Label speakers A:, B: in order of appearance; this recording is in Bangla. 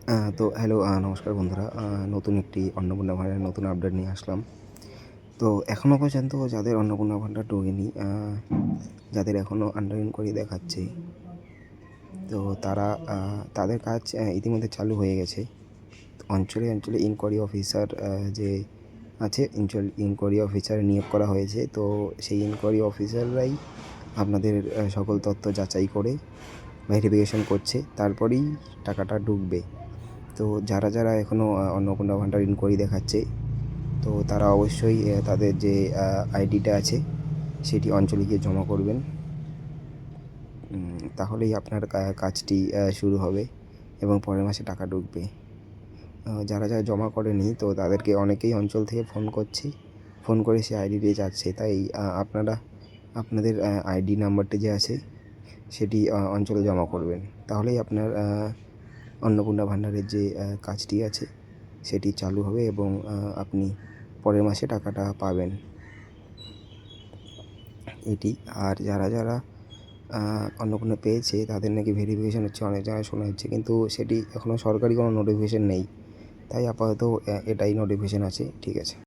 A: তো হ্যালো, নমস্কার বন্ধুরা। নতুন একটি অন্নপূর্ণা ভান্ডারের নতুন আপডেট নিয়ে আসলাম। তো এখনও পর্যন্ত যাদের অন্নপূর্ণা ভান্ডার ঢোকেনি, যাদের এখনও আন্ডার ইনকোয়ারি দেখাচ্ছে, তো তারা তাদের কাজ ইতিমধ্যে চালু হয়ে গেছে। অঞ্চলে অঞ্চলে ইনকোয়ারি অফিসার যে আছে, ইনকোয়ারি অফিসার নিয়োগ করা হয়েছে। তো সেই ইনকোয়ারি অফিসাররাই আপনাদের সকল তথ্য যাচাই করে ভেরিফিকেশন করছে, তারপরেই টাকাটা ঢুকবে। তো যারা যারা এখনও অন্নপূর্ণা ভান্ডার ইনকোয়ারি দেখাচ্ছে, তো তারা অবশ্যই তাদের যে আইডিটা আছে সেটি অঞ্চলে গিয়ে জমা করবেন। তাহলেই আপনার কাজটি শুরু হবে এবং পরের মাসে টাকা ঢুকবে। যারা যারা জমা করেনি, তো তাদেরকে অনেকেই অঞ্চল থেকে ফোন করছে, ফোন করে সে আইডি দিয়ে যাচ্ছে। তাই আপনারা আপনাদের আইডি নাম্বারটি যে আছে সেটি অঞ্চলে জমা করবেন। তাহলেই আপনার অন্নপূর্ণা ভান্ডারের যে কাজটি আছে সেটি চালু হবে এবং আপনি পরের মাসে টাকাটা পাবেন, এটি। আর যারা যারা অন্নপূর্ণা পেয়েছে তাদের নাকি ভেরিফিকেশন হচ্ছে, অনেক জায়গায় শোনা যাচ্ছে, কিন্তু সেটি এখনও সরকারি কোনো নোটিফিকেশন নেই। তাই আপাতত এটাই নোটিফিকেশন আছে। ঠিক আছে।